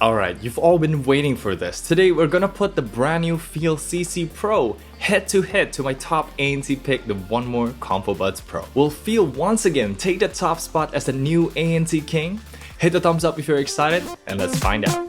Alright, you've all been waiting for this. Today we're gonna put the brand new FIIL CC Pro head to my top ANC pick, the 1MORE ComfoBuds Pro. Will FIIL once again take the top spot as the new ANC king? Hit the thumbs up if you're excited, and let's find out.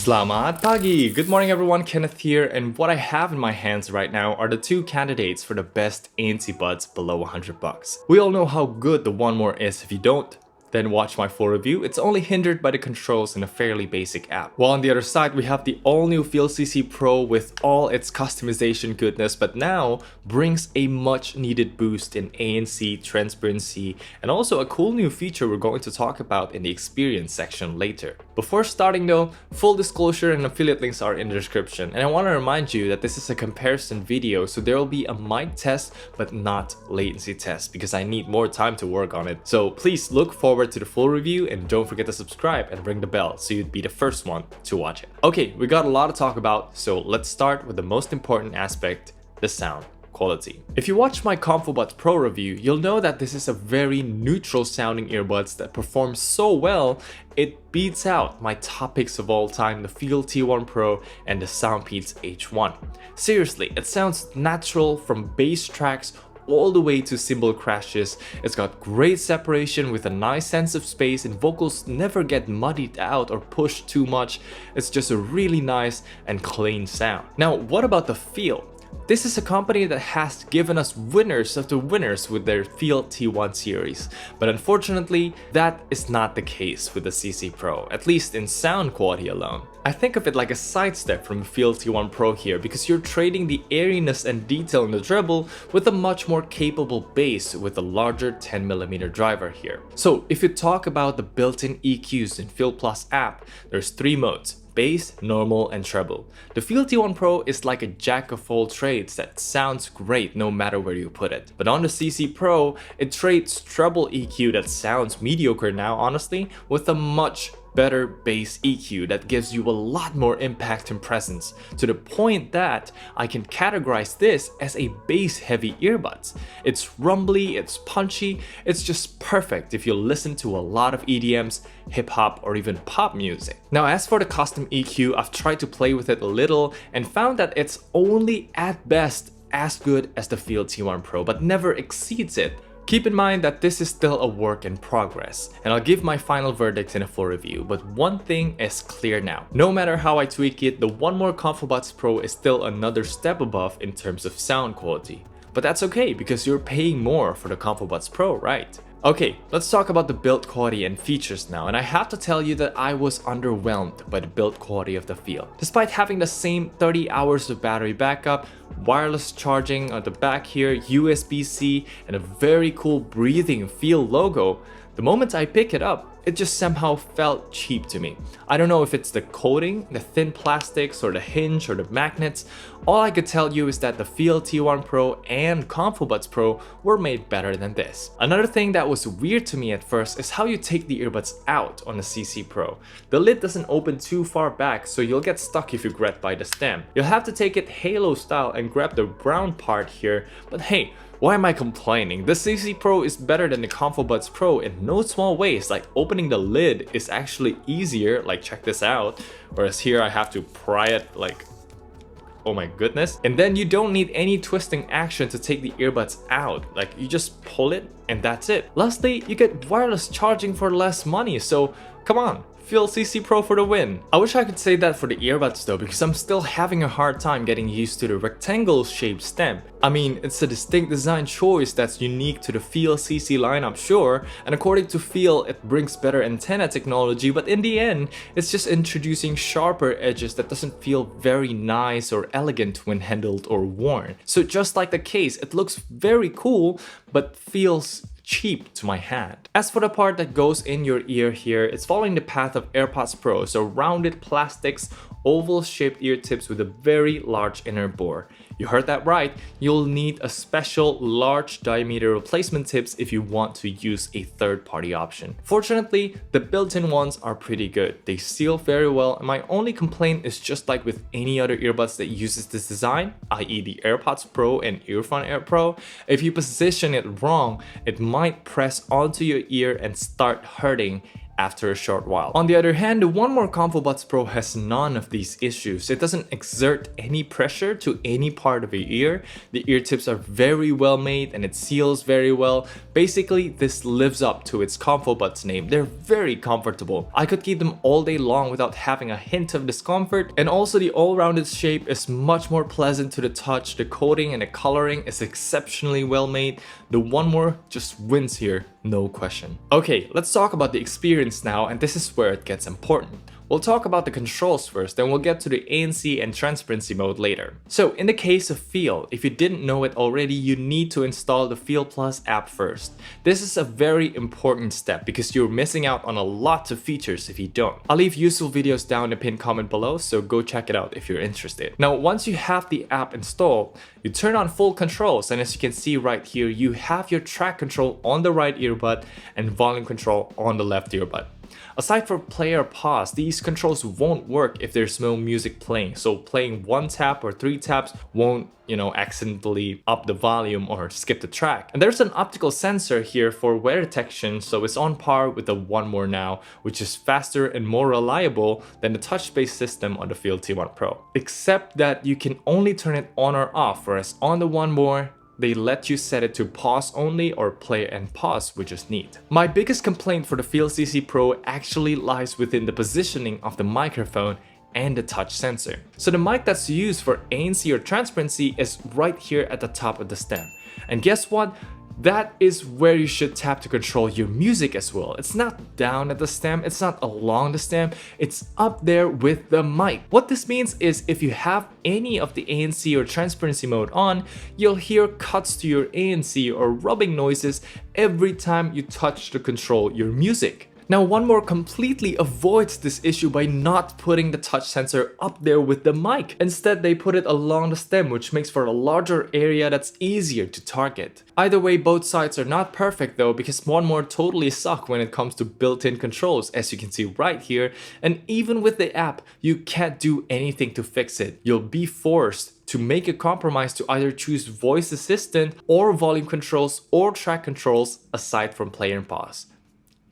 Selamat pagi! Good morning everyone, Kenneth here, and what I have in my hands right now are the two candidates for the best ANC buds below $100. We all know how good the 1MORE is. If you don't, then watch my full review. It's only hindered by the controls in a fairly basic app. While on the other side, we have the all-new FIIL CC Pro with all its customization goodness, but now brings a much-needed boost in ANC, transparency, and also a cool new feature we're going to talk about in the experience section later. Before starting though, full disclosure and affiliate links are in the description, and I want to remind you that this is a comparison video, so there will be a mic test but not latency test because I need more time to work on it. So please look forward to the full review and don't forget to subscribe and ring the bell so you'd be the first one to watch it. Okay, we got a lot to talk about, so let's start with the most important aspect, the sound quality. If you watch my ComfoBuds Pro review, you'll know that this is a very neutral sounding earbuds that perform so well it beats out my top picks of all time, the FIIL T1 Pro and the Soundpeats H1. Seriously, it sounds natural from bass tracks all the way to cymbal crashes. It's got great separation with a nice sense of space, and vocals never get muddied out or pushed too much. It's just a really nice and clean sound. Now, what about the FIIL? This is a company that has given us winners after winners with their FIIL T1 series, but unfortunately that is not the case with the CC Pro, at least in sound quality alone. I think of it like a sidestep from the FIIL T1 Pro here, because you're trading the airiness and detail in the treble with a much more capable bass with a larger 10mm driver here. So if you talk about the built-in EQs in FIIL Plus app, there's 3 modes: bass, normal, and treble. The FIIL T1 Pro is like a jack of all trades that sounds great no matter where you put it. But on the CC Pro, it trades treble EQ that sounds mediocre now, honestly, with a much better bass EQ that gives you a lot more impact and presence, to the point that I can categorize this as a bass heavy earbuds. It's rumbly, it's punchy, it's just perfect if you listen to a lot of EDMs, hip hop, or even pop music. Now, as for the custom EQ, I've tried to play with it a little and found that it's only at best as good as the FIIL T1 Pro, but never exceeds it. Keep in mind that this is still a work in progress, and I'll give my final verdict in a full review, but one thing is clear now. No matter how I tweak it, the 1MORE ComfoBuds Pro is still another step above in terms of sound quality. But that's okay, because you're paying more for the ComfoBuds Pro, right? Okay, let's talk about the build quality and features now, and I have to tell you that I was underwhelmed by the build quality of the FIIL. Despite having the same 30 hours of battery backup, wireless charging on the back here, USB-C, and a very cool breathing FIIL logo, the moment I pick it up, it just somehow felt cheap to me. I don't know if it's the coating, the thin plastics, or the hinge, or the magnets. All I could tell you is that the FIIL T1 Pro and ComfoBuds Pro were made better than this. Another thing that was weird to me at first is how you take the earbuds out on the CC Pro. The lid doesn't open too far back, so you'll get stuck if you grab by the stem. You'll have to take it halo style and grab the brown part here, but hey, why am I complaining? The CC Pro is better than the ComfoBuds Pro in no small ways. Like, opening the lid is actually easier, like check this out, whereas here I have to pry it like, oh my goodness. And then you don't need any twisting action to take the earbuds out, like you just pull it and that's it. Lastly, you get wireless charging for less money, so come on. FIIL CC Pro for the win. I wish I could say that for the earbuds though, because I'm still having a hard time getting used to the rectangle shaped stem. I mean, it's a distinct design choice that's unique to the FIIL CC lineup, sure, and according to FIIL, it brings better antenna technology, but in the end, it's just introducing sharper edges that doesn't feel very nice or elegant when handled or worn. So just like the case, it looks very cool, but feels cheap to my hand. As for the part that goes in your ear here, it's following the path of AirPods Pro, so rounded plastics, oval shaped ear tips with a very large inner bore. You heard that right, you'll need a special large diameter replacement tips if you want to use a third-party option. Fortunately, the built-in ones are pretty good. They seal very well, and my only complaint is just like with any other earbuds that uses this design, i.e. the AirPods Pro and Earphone Air Pro, if you position it wrong, it might press onto your ear and start hurting after a short while. On the other hand, the 1MORE ComfoBuds Pro has none of these issues. It doesn't exert any pressure to any part of your ear. The ear tips are very well made and it seals very well. Basically, this lives up to its ComfoBuds name. They're very comfortable. I could keep them all day long without having a hint of discomfort, and also the all-rounded shape is much more pleasant to the touch. The coating and the coloring is exceptionally well made. The 1MORE just wins here, no question. Okay, let's talk about the experience now, and this is where it gets important. We'll talk about the controls first, then we'll get to the ANC and transparency mode later. So in the case of FIIL, if you didn't know it already, you need to install the FIIL Plus app first. This is a very important step because you're missing out on a lot of features if you don't. I'll leave useful videos down in the pinned comment below, so go check it out if you're interested. Now, once you have the app installed, you turn on full controls, and as you can see right here, you have your track control on the right earbud and volume control on the left earbud. Aside from play or pause, these controls won't work if there's no music playing. So playing one tap or 3 taps won't, accidentally up the volume or skip the track. And there's an optical sensor here for wear detection, so it's on par with the 1MORE now, which is faster and more reliable than the touch-based system on the FIIL T1 Pro. Except that you can only turn it on or off, whereas on the 1MORE, they let you set it to pause only or play and pause, which is neat. My biggest complaint for the FIIL CC Pro actually lies within the positioning of the microphone and the touch sensor. So the mic that's used for ANC or transparency is right here at the top of the stem. And guess what? That is where you should tap to control your music as well. It's not down at the stem, it's not along the stem, it's up there with the mic. What this means is if you have any of the ANC or transparency mode on, you'll hear cuts to your ANC or rubbing noises every time you touch to control your music. Now, 1MORE completely avoids this issue by not putting the touch sensor up there with the mic. Instead, they put it along the stem, which makes for a larger area that's easier to target. Either way, both sides are not perfect though, because 1MORE totally suck when it comes to built-in controls, as you can see right here. And even with the app, you can't do anything to fix it. You'll be forced to make a compromise to either choose voice assistant or volume controls or track controls aside from play and pause.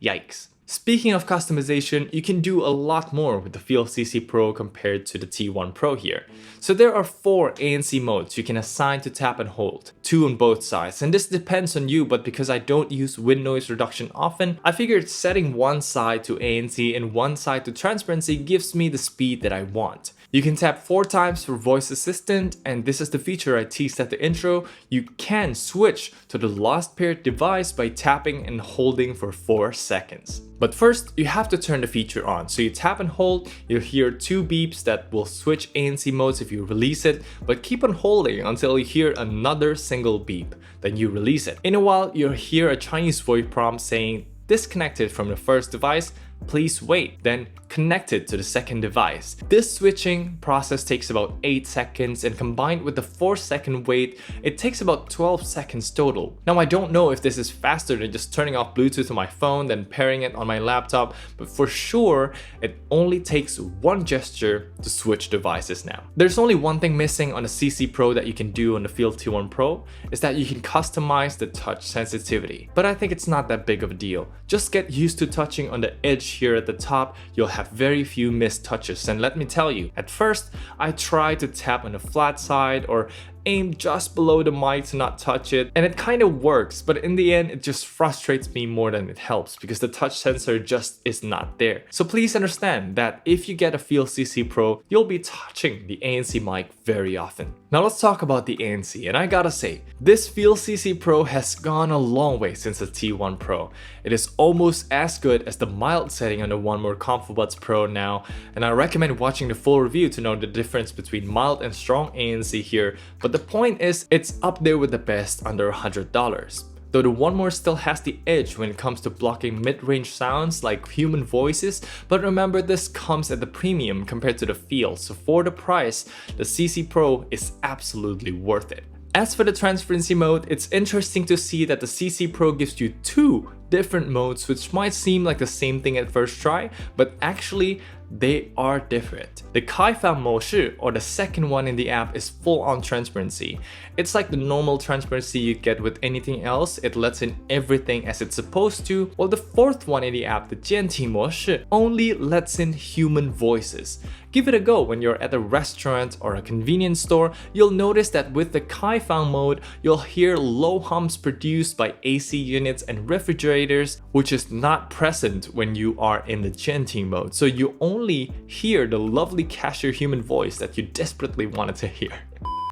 Yikes. Speaking of customization, you can do a lot more with the FIIL CC Pro compared to the T1 Pro here. So there are 4 ANC modes you can assign to tap and hold, 2 on both sides, and this depends on you, but because I don't use wind noise reduction often, I figured setting one side to ANC and one side to transparency gives me the speed that I want. You can tap 4 times for voice assistant, and this is the feature I teased at the intro. You can switch to the lost paired device by tapping and holding for 4 seconds. But first, you have to turn the feature on. So you tap and hold, you'll hear 2 beeps that will switch ANC modes if you release it, but keep on holding until you hear another single beep. Then you release it. In a while, you'll hear a Chinese voice prompt saying, "Disconnected from the first device, please wait." Then connected to the second device. This switching process takes about 8 seconds, and combined with the 4-second wait, it takes about 12 seconds total. Now, I don't know if this is faster than just turning off Bluetooth on my phone, then pairing it on my laptop, but for sure, it only takes one gesture to switch devices now. There's only one thing missing on the CC Pro that you can do on the FIIL T1 Pro, is that you can customize the touch sensitivity. But I think it's not that big of a deal. Just get used to touching on the edge here at the top. You'll have very few missed touches, and let me tell you, at first I tried to tap on the flat side or aim just below the mic to not touch it, and it kind of works, but in the end it just frustrates me more than it helps because the touch sensor just is not there. So please understand that if you get a FIIL CC Pro, you'll be touching the ANC mic very often. Now let's talk about the ANC, and I gotta say, this FIIL CC Pro has gone a long way since the T1 Pro. It is almost as good as the mild setting on the 1MORE ComfoBuds Pro now, and I recommend watching the full review to know the difference between mild and strong ANC here, but the point is, it's up there with the best under $100. though the One More still has the edge when it comes to blocking mid-range sounds like human voices, but remember this comes at the premium compared to the FIIL, so for the price, the CC Pro is absolutely worth it. As for the transparency mode, it's interesting to see that the CC Pro gives you two different modes which might seem like the same thing at first try, but actually they are different. The 开放模式, or the second one in the app, is full-on transparency. It's like the normal transparency you get with anything else, it lets in everything as it's supposed to, while the fourth one in the app, the 监听模式, only lets in human voices. Give it a go when you're at a restaurant or a convenience store. You'll notice that with the 开放 mode, you'll hear low hums produced by AC units and refrigerators, which is not present when you are in the 监听 mode. So you only hear the lovely cashier human voice that you desperately wanted to hear.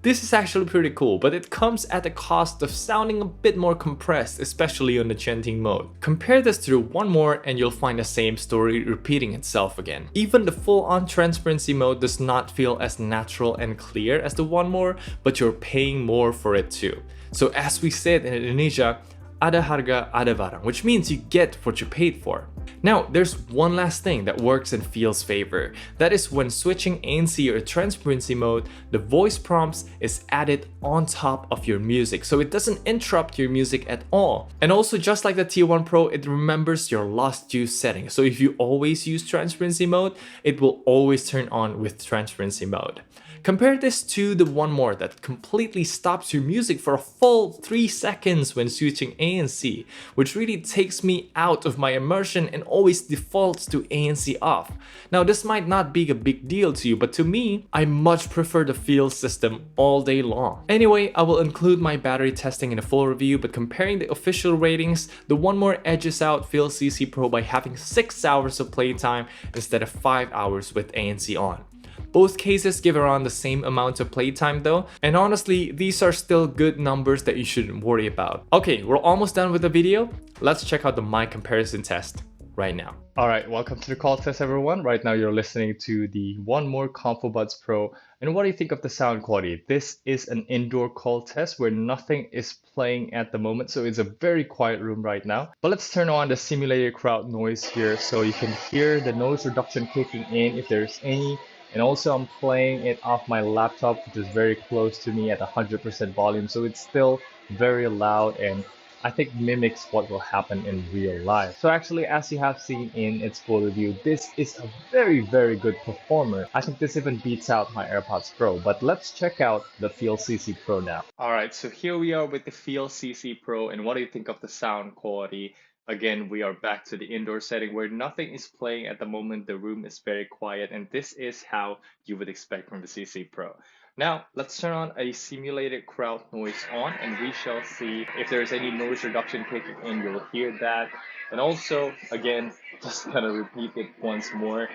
This is actually pretty cool, but it comes at the cost of sounding a bit more compressed, especially on the 监听 mode. Compare this to the One More and you'll find the same story repeating itself again. Even the full-on transparency mode does not feel as natural and clear as the One More, but you're paying more for it too. So as we said in Indonesia, ada harga ada barang, which means you get what you paid for. Now, there's one last thing that works in FIIL's favor. That is when switching ANC or transparency mode, the voice prompts is added on top of your music, so it doesn't interrupt your music at all. And also, just like the T1 Pro, it remembers your last use setting. So if you always use transparency mode, it will always turn on with transparency mode. Compare this to the One More that completely stops your music for a full 3 seconds when switching ANC, which really takes me out of my immersion and always defaults to ANC off. Now this might not be a big deal to you, but to me, I much prefer the FIIL system all day long. Anyway, I will include my battery testing in a full review, but comparing the official ratings, the One More edges out FIIL CC Pro by having 6 hours of playtime instead of 5 hours with ANC on. Both cases give around the same amount of playtime though, and honestly, these are still good numbers that you shouldn't worry about. Okay, we're almost done with the video. Let's check out the mic comparison test right now. Alright, welcome to the call test everyone. Right now you're listening to the 1MORE ComfoBuds Pro. And what do you think of the sound quality? This is an indoor call test where nothing is playing at the moment, so it's a very quiet room right now. But let's turn on the simulated crowd noise here so you can hear the noise reduction kicking in if there's any. And also I'm playing it off my laptop, which is very close to me at 100% volume, so it's still very loud and I think mimics what will happen in real life. So actually, as you have seen in its full review, this is a very, very good performer. I think this even beats out my AirPods Pro, but let's check out the FIIL CC Pro now. Alright, so here we are with the FIIL CC Pro, and what do you think of the sound quality? Again, we are back to the indoor setting where nothing is playing at the moment. The room is very quiet, and this is how you would expect from the CC Pro. Now, let's turn on a simulated crowd noise on, and we shall see if there's any noise reduction kicking in. You'll hear that. And also, again, just gonna repeat it once more.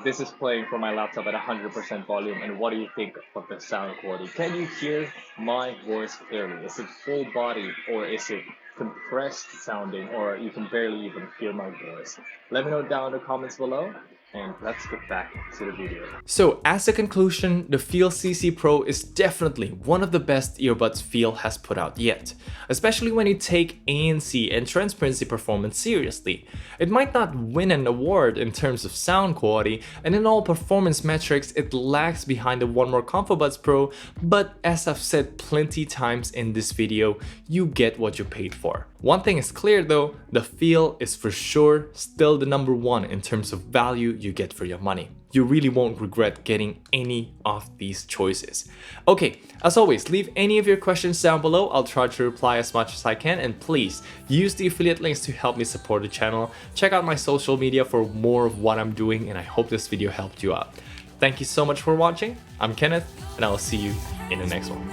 This is playing from my laptop at 100% volume, and what do you think of the sound quality? Can you hear my voice clearly? Is it full body or is it compressed sounding, or you can barely even hear my voice? Let me know down in the comments below, and let's get back to the video. So as a conclusion, the FIIL CC Pro is definitely one of the best earbuds FIIL has put out yet, especially when you take ANC and transparency performance seriously. It might not win an award in terms of sound quality, and in all performance metrics it lags behind the 1MORE ComfoBuds Pro, but as I've said plenty times in this video, you get what you paid for. One thing is clear though, the FIIL is for sure still the #1 in terms of value you get for your money. You really won't regret getting any of these choices. Okay, as always, leave any of your questions down below. I'll try to reply as much as I can, and please use the affiliate links to help me support the channel. Check out my social media for more of what I'm doing, and I hope this video helped you out. Thank you so much for watching. I'm Kenneth, and I'll see you in the next one.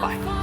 Bye.